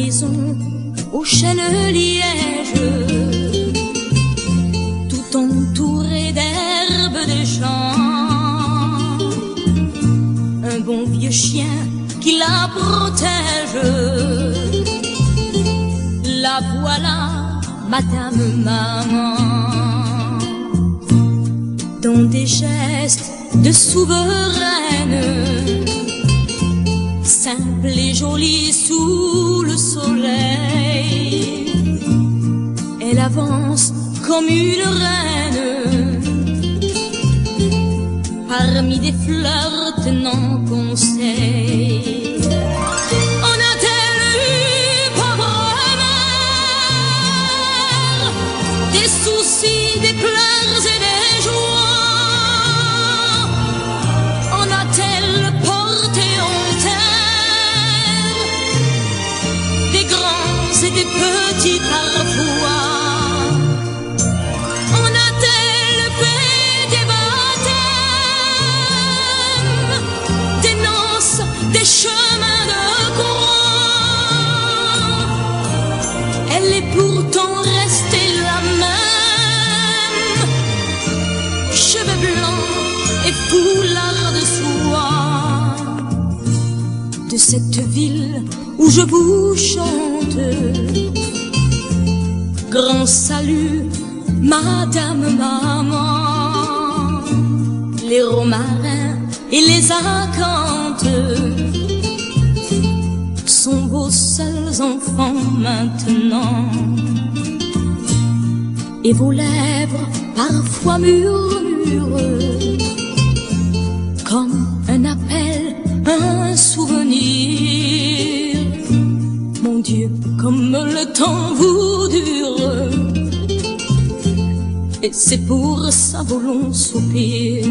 maison au chêne liège, tout entouré d'herbes de champs, un bon vieux chien qui la protège. La voilà, Madame Maman, dans des gestes de souveraine, simple et jolie sous le soleil. Elle avance comme une reine, parmi des fleurs tenant conseil. En a-t-elle eu, pauvre mère, des soucis, des pleurs et des joies? En a-t-elle porté en terre des grands et des petits parfois? En a-t-elle fait des baptêmes, des noces, des chemins de croix? Elle est pourtant restée la même, cheveux blancs et foulard de soie. De cette ville où je vous chante, grand salut, Madame Maman. Les romarins et les acanthes sont vos seuls enfants maintenant, et vos lèvres parfois murmurent comme un appel, un souvenir. Mon Dieu, comme le temps vous dure, et c'est pour ça vos longs soupirs.